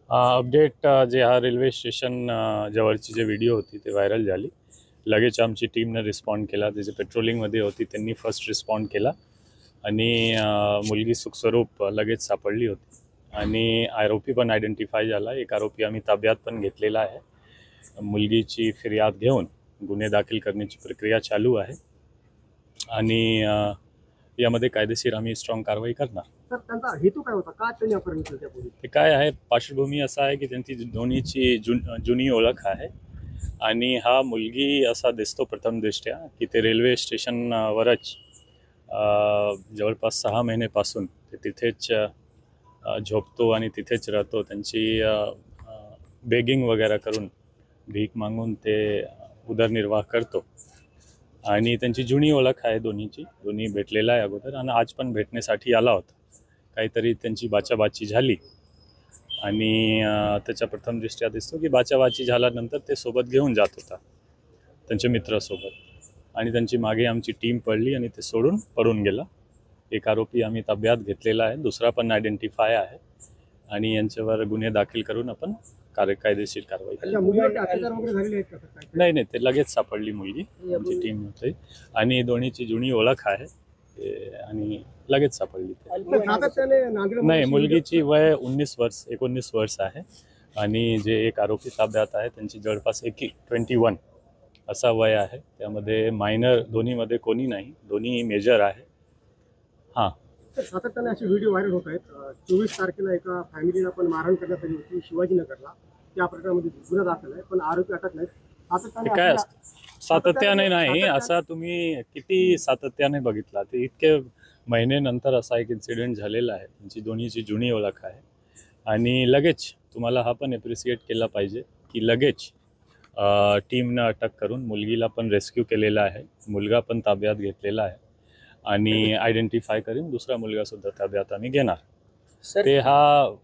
Update जे हा railway station जवळची जे व्हिडिओ होती ते व्हायरल झाली. लगेच आमची टीमने रिस्पॉन्ड केला. जे पेट्रोलिंगमध्ये होती त्यांनी फर्स्ट रिस्पॉन्ड केला आणि मुलगी सुखस्वरूप लगेच सापडली होती आणि आरोपी पण आयडेंटिफाय झाला. एक आरोपी आम्ही ताब्यात पण घेतलेला आहे. मुलगीची फिर्याद घेऊन गुन्हे दाखल करण्याची प्रक्रिया चालू आहे आणि यामध्ये कायदेशीर आम्ही स्ट्रॉंग कारवाई करणार. तर त्यांचा हेतू काय होता, का त्यांनी अपहरण केलं त्या पोलिस? ते काय आहे, पार्श्वभूमी असा आहे की त्यांची दोन्हीची जुनी ओळख आहे आणि हा मुलगी असा दिसतो प्रथम दृष्ट्या की ते रेल्वे स्टेशनवरच जवळपास 6 महिन्यापासून ते तिथेच झोपतो आणि तिथेच राहतो. त्यांची बेगिंग वगैरे करून भीक मागून ते उदरनिर्वाह करतो आणि त्यांची जुनी ओळख आहे. दोन्ही भेटलेला आहे अगोदर आणि आज पण भेटण्यासाठी आला होता. काहीतरी त्यांची बाचाबाची झाली आणि त्याच्या प्रथम दृष्ट्या दिसतो की बाचाबाची झाल्यानंतर ते सोबत घेऊन जात होता त्यांच्या मित्रासोबत आणि त्यांची मागे आमची टीम पडली आणि ते सोडून पळून गेला. एक आरोपी आम्ही ताब्यात घेतलेला आहे, दुसरा पण आयडेंटिफाय आहे आणि यांच्यावर गुन्हे दाखल करून आपण कायदेशीर कारवाई नाही ते लगेच सापडली मुलगी आमची टीम होती आणि दोन्हीची जुनी ओळख आहे आणि लगेच सापडली. नाही, मुलगीची वय 19 वर्ष आहे आणि जे एक आरोपी ताब्यात आहे त्यांची जवळपास 21 असा वय आहे. त्यामध्ये मायनर दोन्हीमध्ये कोणी नाही, दोन्ही मेजर आहे. हां, सातत्याने असे व्हिडिओ व्हायरल होत आहेत. 24 तारखेला एका फॅमिलीला पण मारहाण करण्यात आली होती शिवाजीनगरला. त्या प्रकरणामध्ये गुन्हा दाखल आहे पण आरोपी अटक नाहीत. काय असतं सातत्याने नाही, असा तुम्ही किती सातत्याने बघितला ते इतके महिन्यानंतर असा एक इन्सिडेंट झालेला आहे. त्यांची दोन्हीची जुनी ओळख आहे आणि लगेच तुम्हाला हा पण एप्रिशिएट केला पाहिजे की लगेच टीमनं अटक करून मुलगीला पण रेस्क्यू केलेला आहे. मुलगा पण ताब्यात घेतलेला आहे आणि आयडेंटिफाय करून दुसरा मुलगासुद्धा ताब्यात आम्ही घेणार. ते हा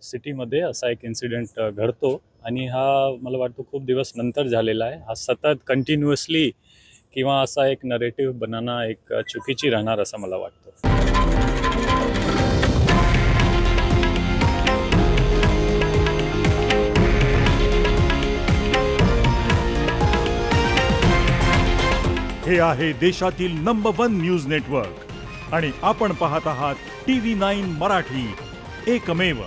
सिटीमध्ये असा एक इन्सिडेंट घडतो आणि हा मला वाटतं खूप दिवस नंतर झालेला आहे. हा सतत कंटिन्युअसली किंवा असा एक नरेटिव्ह बनवणं एक चुकीची राहणार असं मला वाटतं. हे आहे देशातील नंबर 1 न्यूज नेटवर्क आणि आपण पाहत आहात TV9 मराठी, एकमेव.